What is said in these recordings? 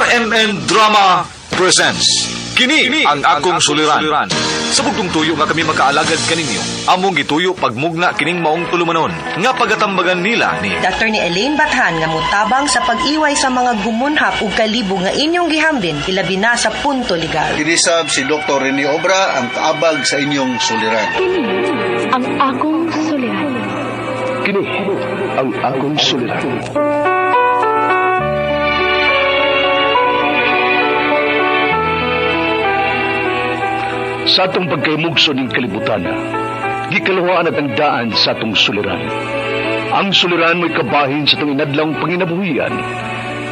RMN Drama presents Kini ang akong suliran. Sa bugtong tuyo nga kami makaalagad kaninyo. Among gituyo pagmugna kining maong tulumanon nga pagatambagan nila ni Dr. ni Elaine Bathan nga mutabang sa pag-iway sa mga gumunhap ug kalibo nga inyong gihambin ilabi na sa punto legal. Kinisab si Dr. Rene Obra ang kaabag sa inyong suliran. Kini ang akong suliran. Kini ang akong suliran. Sa atong pagkaymugso ng kalibutan, gikalawaan at ang daan sa atong suliran. Ang suliran mo'y kabahin sa itong inadlang panginabuhian.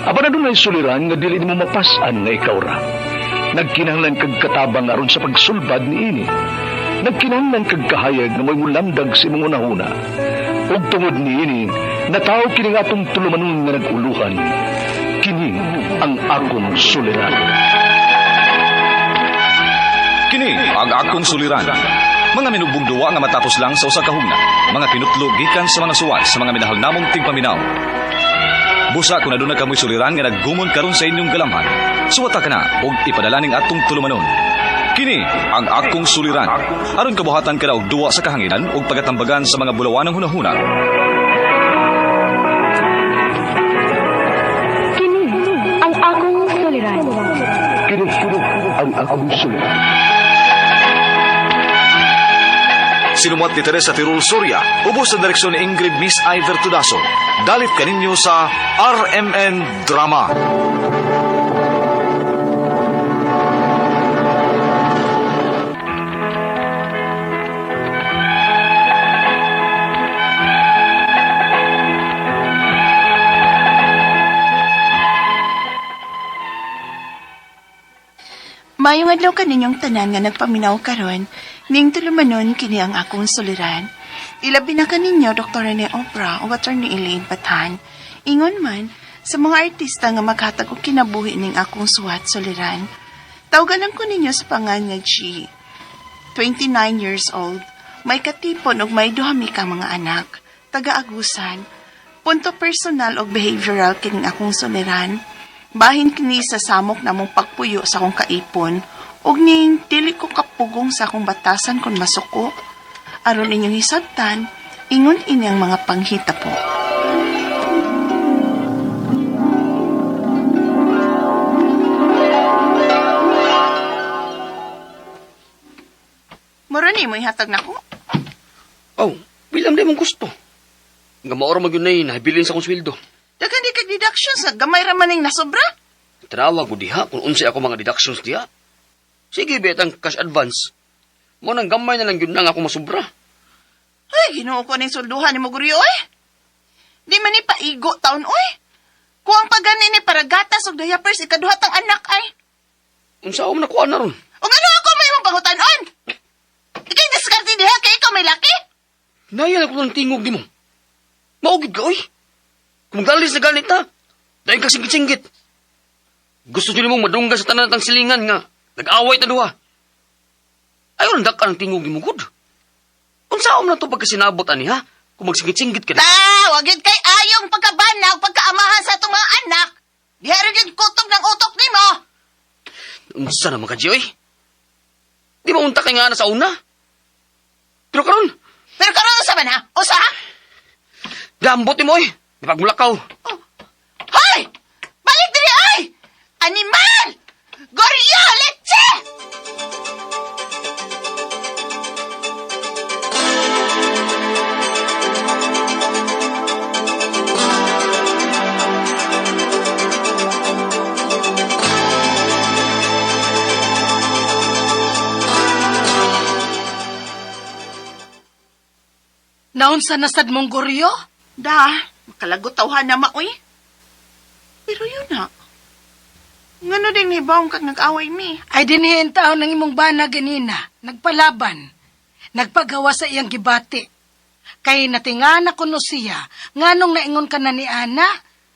Aba na doon ay suliran nga dili mo mapasan nga ikaw ra. Nagkinahanglan kag katabang aron sa pagsulbad ni ini. Nagkinahanglan kag kahayag na may mulamdag sa imong unahuna. Ug tungod ni ini, nataw kini nga atong tulumanon nga naguluhan. Kini ang akong suliran. Kini ang akong suliran. Mga minubong duwa nga matapos lang sa usa ka hugna. Mga pinutlo gikan sa mga suwat sa mga minahal namong tigpaminaw. Busa kung aduna kamoy suliran nga naggumon karon sa inyong galamhan. Suwata ka na ug ipadala ning atong tulumanon. Kini ang akong suliran. Aron kabuhatan ka na og duwa sa kahanginan ug pagatambagan sa mga bulawanang hunahuna. Kini ang akong suliran. Kini ang akong suliran. Sinumat ni Teresa Tirul Soria, ubos sa direksyon ni Ingrid Miss Iver Tudaso. Dalit kaninyo sa RMN Drama. Mayong adlaw kaninyong tanan nga nagpaminaw karon, ning tulumanon kini ang akong suliran. Ilabi na kaninyo Dr. Rene Obra o Dr. ni Elaine Bathan. Ingon man sa mga artista nga maghatag og kinabuhi ning akong suwat suliran. Tawagan lang ko ninyo sa pangan nga G. 29 years old, may katipon og may duhami ka mga anak, taga-agusan. Punto personal og behavioral kining akong suliran. Bahin kini sa samok namong pagpuyo sa akong kaipon, ug ning dili ko kapugong sa akong batasan kung masuko. Aron inyong hisabtan, ingon ini ang mga panghita po. Murani mo ihatag na ko? Oh, bilang di mong gusto. Nga maoro magyun na yun, nahabilin sa kong sweldo. Dagan di kag deductions, gamay ra maning nasobra. Tanawa ko diha kung unsay ako mga deductions diha. Sige, betang cash advance. Mo nang gamay na lang yun nang ako masubra. Ay, ginoo ko ning sulduhan ni mo guryo, oy. Di man ni paigo taon, oy. Kuwang pagani ni para gatas og diapers ikaduha tang anak, ay. Unsa ako nakuha na ron? O ano ako may mong pangutanon? Ikay diskarte diha kay ikaw may laki? Nayan ako ng tingog di mo. Maugid ka, oy. Kung galis na ganit ha, dahil ka singgit-singgit. Gusto nyo mong madungga sa tanan ng silingan nga, nag-away ta duha. Ayaw nandak ka ng tingog ni mo, good. Kung saan na ito pagkasinabot, ani ha? Kung magsinggit-singgit ka na. Wagid kay ayong pagkabanag, pagkaamahan sa itong mga anak. Diha rin kutog ng utok ni mo. Unsa naman ka, oy? Di ba unta kay nga na sa una? Pero karon, Pero karon sa man ha? Usa ha? gambot ni mo, oy. Di pagmulakaw. Hoy! Balik diri ay! Animal! Goryo! Leche! Naunsa na sad mong goryo? Da, makalagot tawhan na maoy. Pero yun na. Ngano din ni Baum kag nag-away mi? Ay dinhiin taon ng imong bana ganina. Nagpalaban. Nagpagawa sa iyang gibati. Kay natingana ko no siya, nganong naingon ka na ni Ana,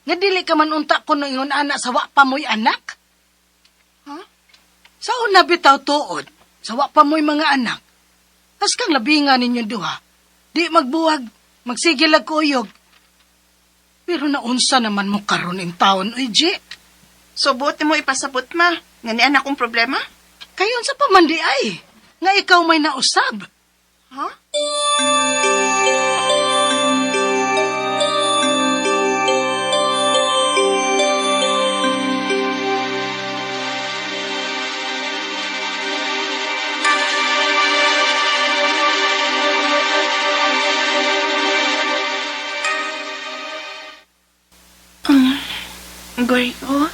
nga dili ka man unta ko no ingon ana sa wa pa mo'y anak? Ha? Sa una bitaw tuod, sa wa pa mo'y mga anak. As kang labingan ninyo duha. Di magbuwag, magsigil ag kuyog. Pero naunsa naman mo karon in taon, oy, G. Subot mo ipasabot ma. Nga ni anak kong problema? Kayon sa pamandi ay, nga ikaw may nausab. Ha? Goryo,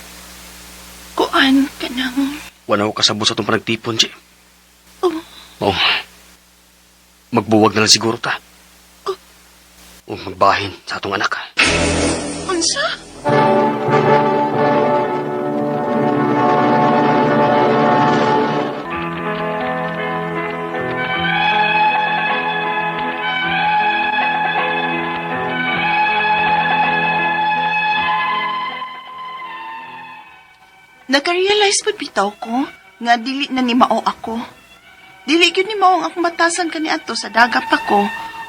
kuan ka nang... Wala ko kasabot sa itong panagtipon, Chi. Oh, Oh. Magbuwag na lang siguro ta. O magbahin sa atong anak. unsa? Naka-realize po bitaw ko nga dili na ni mao ako. Dili gyud ni mao ang akong batasan kaniadto sa daga pa ko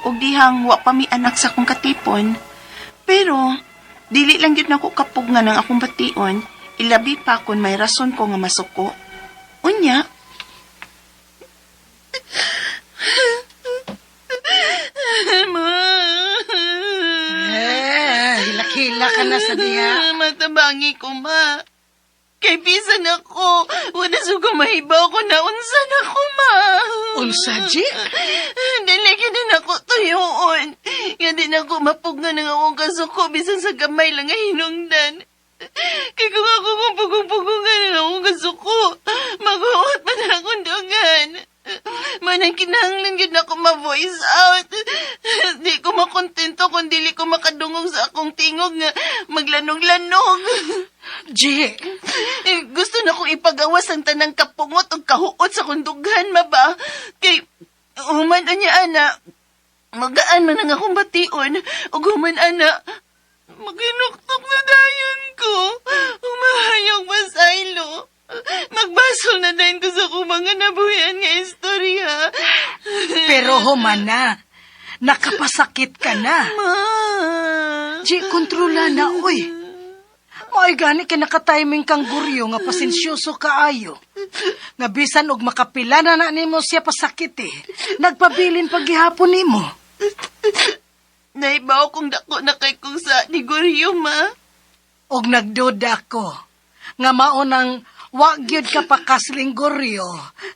ug dihang wa pa mi anak sa akong katipon. Pero dili lang gyud nako kapugnan ng akong bation, ilabi pa kun may rason ko nga masuko. Unya, Hila-hila ka na sa diha. Matabangi ko, ma. Kay bisan ako, wala sugo mahibaw ko na unsan ako, ma. Unsa, Ji? Dili din ako tuyoon. Nga din ako mapugna ng akong kasuko bisan sa gamay lang nga hinungdan. Kay kung ako kung pugong-pugungan ng akong kasuko, mag-uot man na akong dungan. Manang kinahanglan yun ako ma-voice out. Di ko makontento kung dili ko makadungog sa akong tingog nga maglanog-lanog. Ji, Gusto na kong ipagawas ang tanang kapungot o kahuot sa kundughan, maba. Kay, human niya, ana, magaan man ang akong bation, o human, ana, maginuktok na dayon ko, umahayong masaylo. Magbasol na dayon ko sa kong mga nabuhian nga istorya. pero human na. Nakapasakit ka na. Ma. Ji, kontrola na, uy. Mao'y gani ka nakatiming kang guryo nga pasensyoso kaayo. Nga bisan og makapila na nimo siya pasakit eh. Nagpabilin paghihapon nimo. Naibaw kong dako na kay kung sa ni Goryo, ma. Og nagduda ko nga maunang wa gyud ka pakasling guryo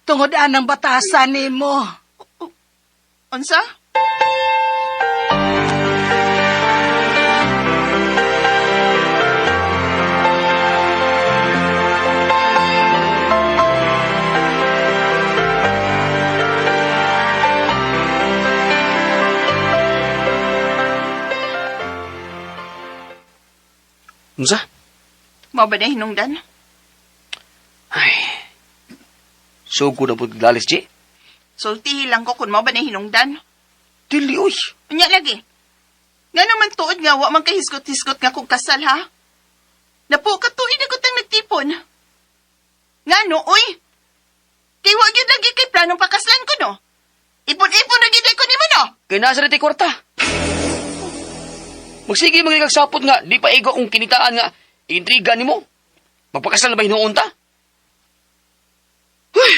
tungod anang batasan nimo. Unsa? Unsa? Mao ba na hinungdan? Ay. Sugo na po lalis, Chi. Sultihi lang ko kung mao ba na hinungdan. Dili, uy. Unya lagi. Nga naman tuod nga, wa man kahiskot-hiskot nga kung kasal, ha? Napo ka tuod ako tang nagtipon. Nga no, uy. Kay wa gyud lagi kay planong pakaslan ko, no? Ipon-ipon na gyud ko nimo, no? Kaya nasa rin kwarta. Magsige mga kagsapot nga, di pa ego akong kinitaan nga, intriga ni mo. Magpakasal na ba hinuon ta? Huy!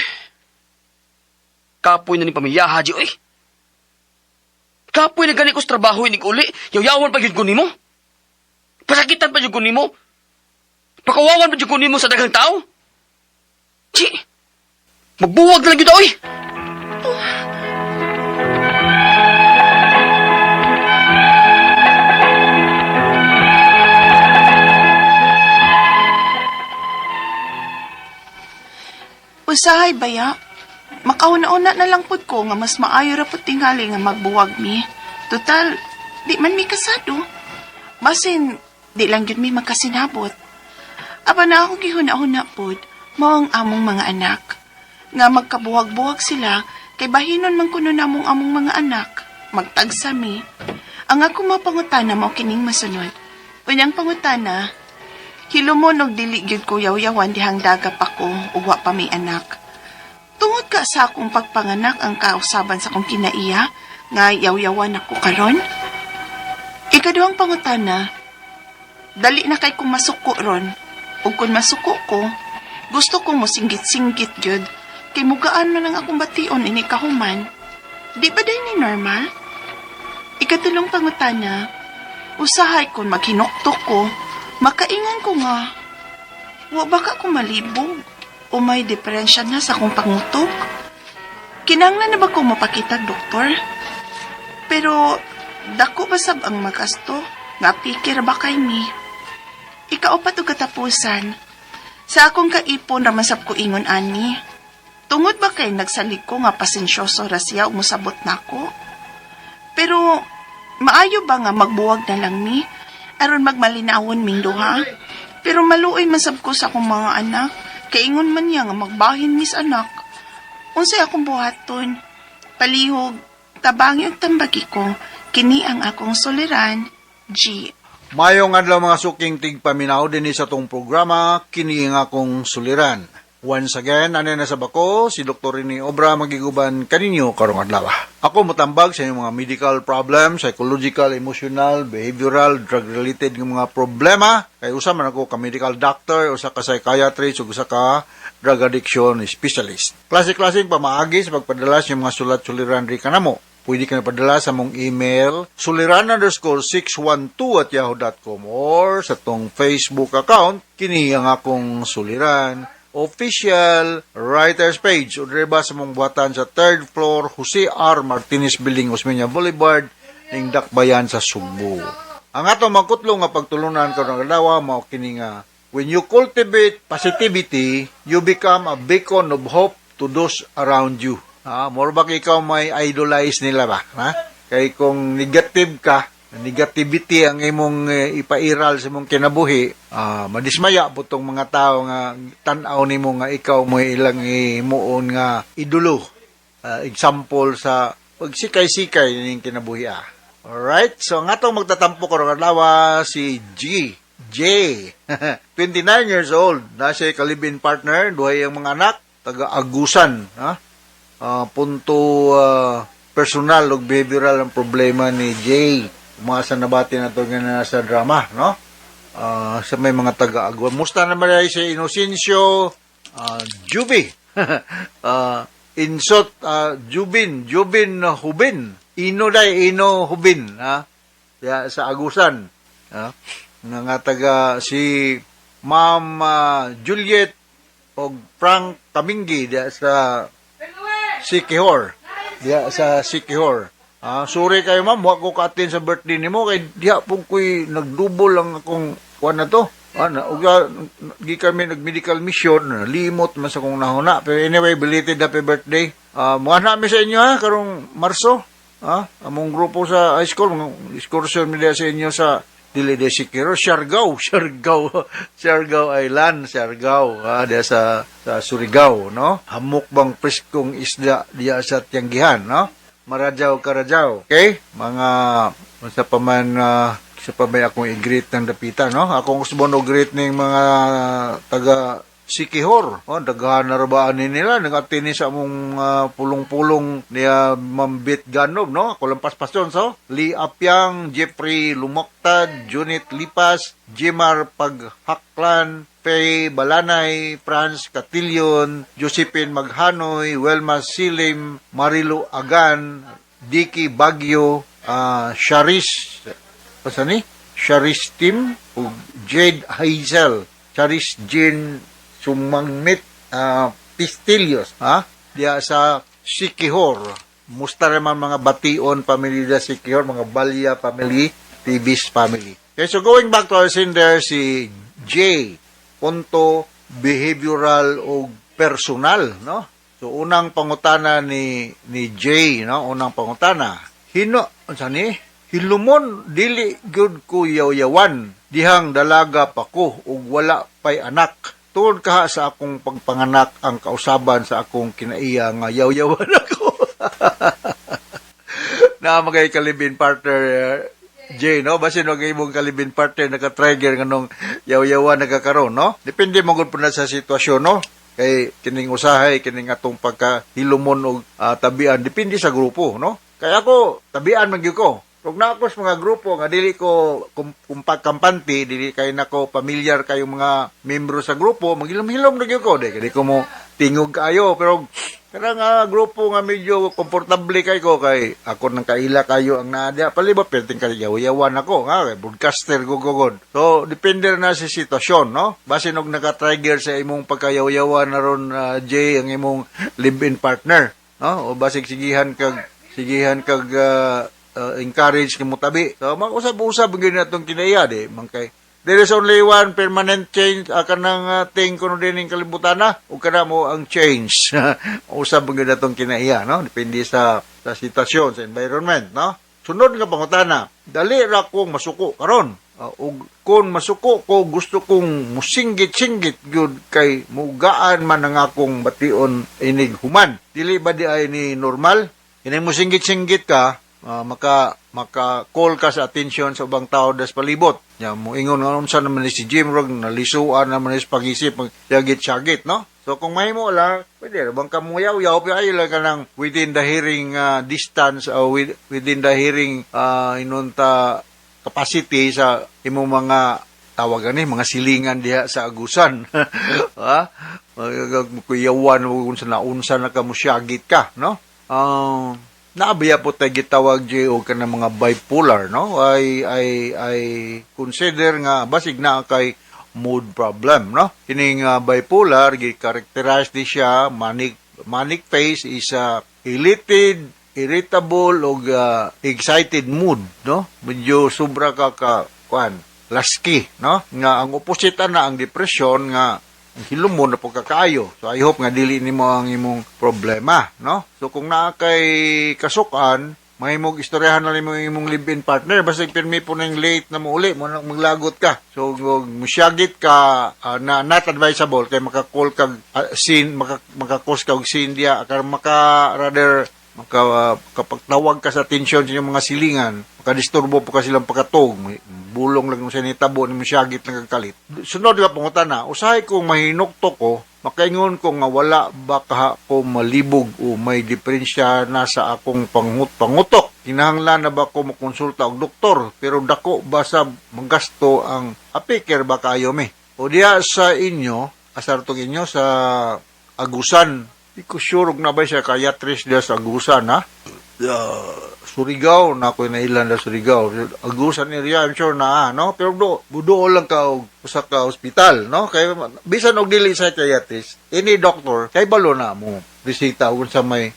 Kapoy na ni pamilyaha, Ji, oy. Kapoy na gani ko sa trabaho, inig uli, yayawan pa yun ko ni mo. Pasakitan pa yun ko ni mo. Pakawawan pa yun ko ni mo sa dagang tao. Ji, magbuwag na lang yun, oy. Usahay baya. Makauna-una na lang pud ko nga mas maayo ra pud tingali nga magbuwag mi. Total, di man mi kasado. Basin, di lang yun mi makasinabot. Aba na ako gihuna-huna pud, mao ang among mga anak. Nga magkabuwag-buwag sila, kay bahinon man kuno namong among mga anak. Magtagsa mi. Ang ako mapangutana mao kining masunod. Unyang pangutana, hilumon og dili gyud ko yaw-yawan dihang daga pa ko ug wa pa may anak. Tungod ka sa akong pagpanganak ang kausaban sa akong kinaiya nga yaw-yawan ako karon. Ikaduhang pangutana, dali na kay kong masuko ron. Ug kung masuko ko, gusto ko mo singgit-singgit jud kay mugaan man ang akong bation ini kahuman. Di ba day ni normal? Ikatulong pangutana, usahay kon maghinuktok ko, makaingan ko nga. Wa baka ko malibog o may diferensya na sa akong pangutok. Kinanglan na ba ko mapakita, doktor? Pero, dako basab ang magasto, nga pikir ba kay mi? Ikaupat o katapusan, sa akong kaipon ramasab ko ingon ani. Tungod ba kay nagsalig ko nga pasensyoso ra siya o musabot na ko? Pero, maayo ba nga magbuwag na lang mi? Aron magmalinawon ming duha? Pero maluoy masab ko sa akong mga anak, kaingon man niya nga magbahin mis anak. Unsay akong buhaton? Palihog, tabangi og tambagi ko, kini ang akong soliran, G. Mayong adlaw mga suking tigpaminaw din sa tong programa, kini nga akong suliran. Once again, ano na sa bako, si Dr. Rene Obra magiguban kaninyo karong adlaw. Ako motambag sa inyong mga medical problems, psychological, emotional, behavioral, drug-related ng mga problema. Kay usa man ako ka medical doctor, usa ka psychiatrist, ug usa ka drug addiction specialist. Klase-klaseng pamaagi sa pagpadala sa mga sulat-suliran ri kanamo. Pwede ka na padala sa mong email, suliran_612@yahoo.com or sa tong Facebook account, kini ang akong suliran official writer's page o ba sa mong buhatan sa 3rd floor Jose R. Martinez Building, Osmeña Boulevard, ning Dakbayan sa Sugbo. Ang atong magkutlo nga pagtulunan karong adlaw mao kini nga when you cultivate positivity, you become a beacon of hope to those around you. More ba ikaw may idolize nila ba? Kay kung negative ka, negativity ang imong ipairal sa imong kinabuhi, madismaya po tong mga tao nga tan-aw nimo nga ikaw mo ilang imuon nga idolo. Example sa pagsikay-sikay ning kinabuhi. Alright, so ang atong magtatampo karong adlaw si J. 29 years old, na siya kalibin partner, duhay ang mga anak, taga-agusan, punto personal ug behavioral ang problema ni Jay. Umasa na bati na ito nga nasa drama, no? Sa may mga taga-agwa. Musta naman ay si Inocencio Jubi. Insot Jubin Hubin. Ino Hubin. Sa Agusan. Nga taga si Ma'am Juliet o Frank Kamingi sa Sikihor. Sa Sikihor. Sorry kayo ma'am, huwag ko ka-attend sa birthday ni mo, kay diha pong ko'y nagdubol lang akong kuwan na to. Di kami nag-medical mission, limot man sa kong nahuna. Pero anyway, belated happy birthday. Mga namin sa inyo karong Marso. Among grupo sa high school, mga excursion nila sa inyo sa Dili de Sikiro, Siargao Island, Siargao, diya sa Surigao, no? Hamok bang preskong isda diya sa Tianggihan, no? Karajaw. Okay? Mga, sa paman akong i-greet ng dapitan, no? Akong gusto mo greet ng mga taga Sikihor. Daghan na rabaan nila. Nag-atini sa among pulong-pulong niya Mambit Ganob, no? Ako lang paspasyon, so? Lee Apyang, Jeffrey Lumoktad, Junit Lipas, Jimar Paghaklan, Faye Balanay, Franz Catillion, Josephine Maghanoy, Welma Silim, Marilu Agan, Dicky Bagyo, Charis, Charis Tim, Jade Hazel, Charis Jean Sumangmit, Pistilios, diya sa Sikihor. Musta naman mga Bation family da Sikihor, mga Balya family, Tibis family. Okay, so going back to our sender, si J. Punto behavioral o personal, no? So unang pangutana ni J, no? Unang pangutana. Hilumon dili good ko yaw-yawan dihang dalaga pa ko ug wala pay anak. Tuod ka sa akong pagpanganak ang kausaban sa akong kinaiya nga yaw-yawan ako. Na magay kalibin partner J, no? Basin wag imong kalibin partner naka-trigger nganong yaw-yawan nagakaroon, no? Depende mo gud na sa sitwasyon, no? Kay kining usahay, kining atong pagkahilumon og tabian depende sa grupo, no? Kaya ako tabian man gyud ko. Kung na ako sa mga grupo nga dili ko kampante, dili kay nako pamilyar kayong mga membro sa grupo, magilom-hilom na gyud ko, di ko mo tingog kayo, pero kanang grupo nga medyo komportable kay ko kay ako nang kaila kayo ang naadya palibot perting kayaw-yawan ako kay broadcaster gugugod. So depende na sa sitwasyon, no? Basin og naka-trigger sa imong pagkayaw-yawan na ron Jay ang imong live-in partner, no? O basig sigihan kag encourage kimo tabi. So mag-usab-usab gyud natong kinaya di man kay there is only one permanent change kanang thing kuno din ning kalibutan na ug kana mo ang change. Usab gyud natong kinaya, no? Depende sa sitwasyon, sa environment, no? Sunod nga pangutana, dali ra kong masuko karon. Ug kun masuko ko gusto kong musinggit-singgit gyud kay mugaan man ang akong bation inig human. Dili ba di ay ni normal? Kini musinggit-singgit ka maka-call ka sa attention sa ubang tao das palibot. Ya mo ingon nga unsa naman ni si Jim Rog nalisuan naman is pag-isip syagit-syagit, no? So kung may mo lang, pwede bang kamuyaw-yaw pero ay lang kanang within the hearing distance or within the hearing inunta capacity sa imong mga tawag ani mga silingan diha sa agusan. Ha? Kuyawan kung sa naunsa na ka musyagit ka, no? Naabiya po tayo gitawag o ka ng mga bipolar, no? I consider nga basig na kay mood problem, no? Kining bipolar gi-characterize di siya manic phase is elated, irritable o excited mood, no? Medyo sobra ka lasky, no? Nga ang opposite na ang depression nga ang hilumon na po kakaayo. So, I hope nga dili nimo ang imong problema, no? So, kung naa kay kasukan, mahimog istoryahan na nimo imong live-in partner, basta pirmi po nang late na mo uli, mo maglagot ka. So, musyagit ka na not advisable, kay makakall kag makakos kag sin dia, rather kapagtawag ka sa atensyon sa inyong mga silingan, makadisturbo po ka silang pagkatog, bulong lang sa nitabo ni musyagit ng kagkalit. Sunod nga pangutana, usahay kong mahinukto ko, makaingon ko nga wala baka ko malibog o may diferensya na sa akong pangutok. Kinahanglan na ba ko makonsulta og doktor, pero dako ba sa magasto ang apiker ba kayo me? O diya sa inyo, asartong inyo sa agusan, di ko sure na ba siya kayatris diya sa agusan, ha? Surigao, na ako nailan na Surigao. Agusan area, I'm sure na, no? Pero budo lang ka sa ka hospital, no? Kaya, bisan og dili sa kayatris, any doctor, kay balo na mo bisita kung sa may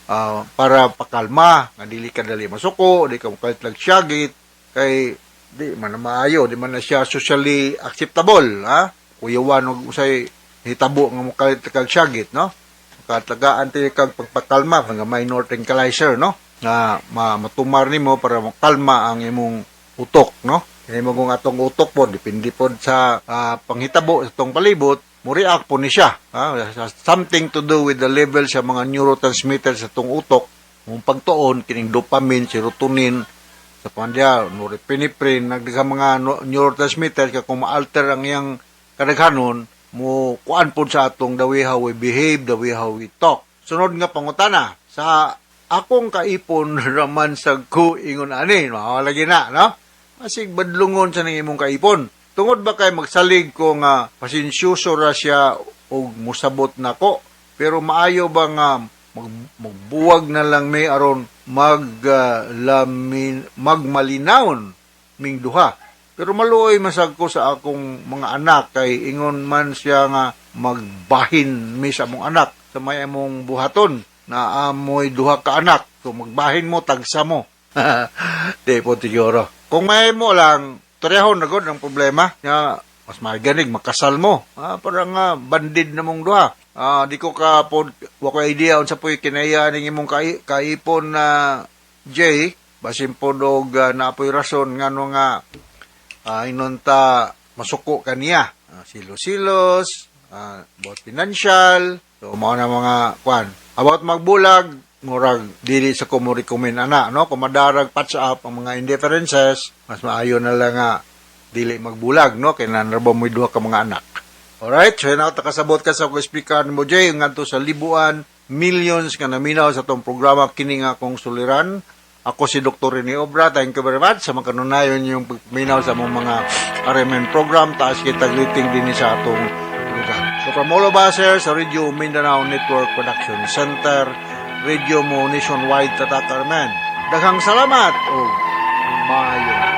para pakalma, nga dili ka dali masuko, di ka makalit lang syagit, kay di man na maayo, di man na siya socially acceptable, ha? Kuyawan og usay hitabo nga makalit kag syagit, no? Katagaan tayo kag pagpakalma, nga minor tranquilizer, no? Na matumar nimo para makalma ang imong utok, no? Kaya mo kung atong utok po, depende po sa panghitabo sa itong palibot, mo react po ni siya. Something to do with the level sa mga neurotransmitters sa itong utok, mong pagtuon, kining dopamine, serotonin, sa pandya, norepinephrine, nagdagang mga neurotransmitters, kung ma-alter ang iyang kadaghanon, mo kuan po sa atong the way how we behave, the way how we talk. Sunod nga pangutana, sa akong kaipon raman sa ingon ani, lagi na, no? Asig badlungon sa nang imong kaipon. Tungod ba kay magsalig ko nga pasensyoso ra siya og musabot nako, pero maayo ba nga magbuwag na lang may aron magmalinawon ming duha. Pero maluoy masag ko sa akong mga anak kay ingon man siya nga magbahin mi sa among anak sa may among buhaton na amoy duha ka anak. So magbahin mo tagsa mo. Di po tiguro. Kung may mo lang torehon na gud ang problema nga mas maganig makasal mo. Parang bandid na mong duha. Di ko ka po wako idea unsa po'y kinaya ning imong kaipon na Jay basin po dog naapoy rason ngano nga inunta masuko kaniya. Silos-silos, about financial, so mao na mga kwan. About magbulag, murag dili sa ko mo recommend ana, no? Kung madarag patch up ang mga indifferences, mas maayo na lang nga dili magbulag, no? Kay nanarba mo duha ka mga anak. Alright, so na takasabot ka sa ko speaker mo Jay ngadto sa libuan, millions nga naminaw sa tong programa kini nga kong suliran. Ako si Dr. Rene Obra. Thank you very much sa makanunayon yung pagminaw sa mga RMN program. Taas kita greeting din sa atong lugar. So from all of us here sa Radio Mindanao Network Production Center, Radio mo nationwide tatak RMN. Daghang salamat o maayo.